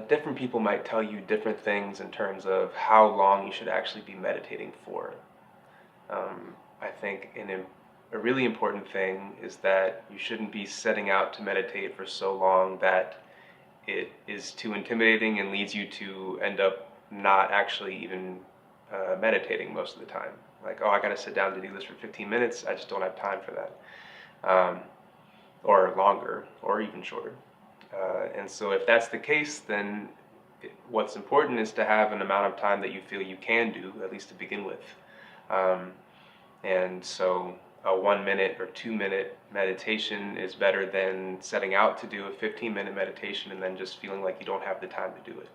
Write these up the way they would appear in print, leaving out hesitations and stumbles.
Different people might tell you different things in terms of how long you should actually be meditating for. I think a really important thing is that you shouldn't be setting out to meditate for so long that it is too intimidating and leads you to end up not actually even meditating most of the time. Like, oh, I got to sit down to do this for 15 minutes. I just don't have time for that. Or longer, or even shorter. And so if that's the case, then what's important is to have an amount of time that you feel you can do, at least to begin with. And so a 1 minute or 2 minute meditation is better than setting out to do a 15-minute meditation and then just feeling like you don't have the time to do it.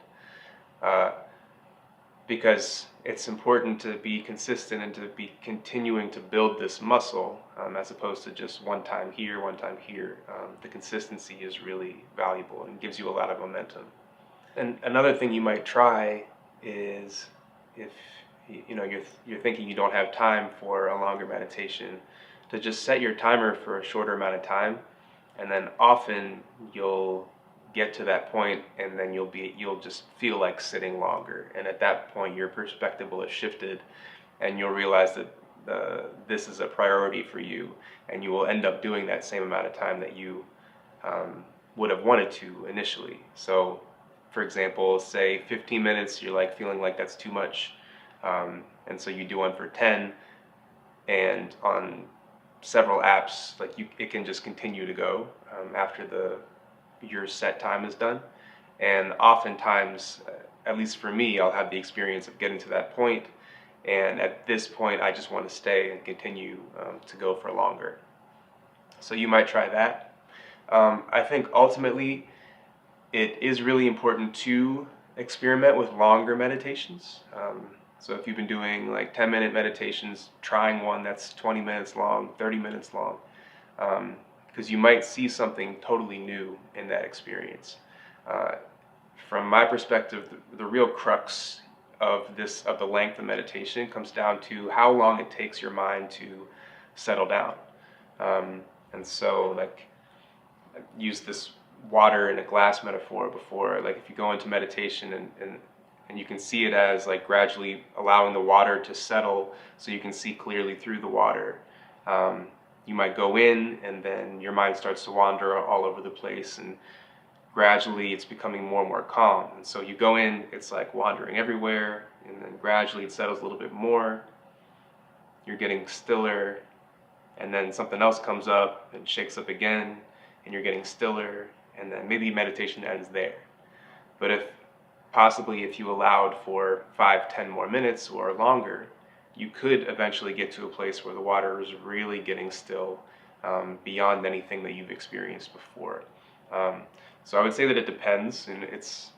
Because it's important to be consistent and to be continuing to build this muscle as opposed to just one time here, one time here. The consistency is really valuable and gives you a lot of momentum. And another thing you might try is if you're thinking you don't have time for a longer meditation, to just set your timer for a shorter amount of time, and then often you'll get to that point and then you'll just feel like sitting longer, and at that point your perspective will have shifted and you'll realize that this is a priority for you, and you will end up doing that same amount of time that you would have wanted to initially. So for example, say 15 minutes, you're like feeling like that's too much, and so you do one for 10, and on several apps, like it can just continue to go after your set time is done. And oftentimes, at least for me, I'll have the experience of getting to that point, and at this point I just want to stay and continue to go for longer. So you might try that. I think ultimately it is really important to experiment with longer meditations. So if you've been doing like 10-minute meditations, trying one that's 20 minutes long, 30 minutes long, because you might see something totally new in that experience. From my perspective, the real crux of the length of meditation comes down to how long it takes your mind to settle down. And so, like, I've used this water in a glass metaphor before. Like, if you go into meditation and you can see it as like gradually allowing the water to settle so you can see clearly through the water. You might go in and then your mind starts to wander all over the place, and gradually it's becoming more and more calm. And so you go in, it's like wandering everywhere, and then gradually it settles a little bit more. You're getting stiller, and then something else comes up and shakes up again, and you're getting stiller, and then maybe meditation ends there. But if you allowed for 5-10 more minutes or longer, you could eventually get to a place where the water is really getting still, beyond anything that you've experienced before. So I would say that it depends, and it's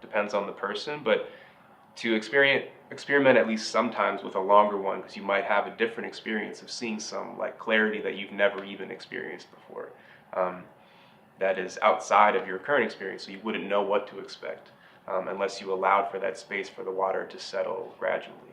depends on the person, but to experiment at least sometimes with a longer one, because you might have a different experience of seeing some like clarity that you've never even experienced before, that is outside of your current experience, so you wouldn't know what to expect unless you allowed for that space for the water to settle gradually.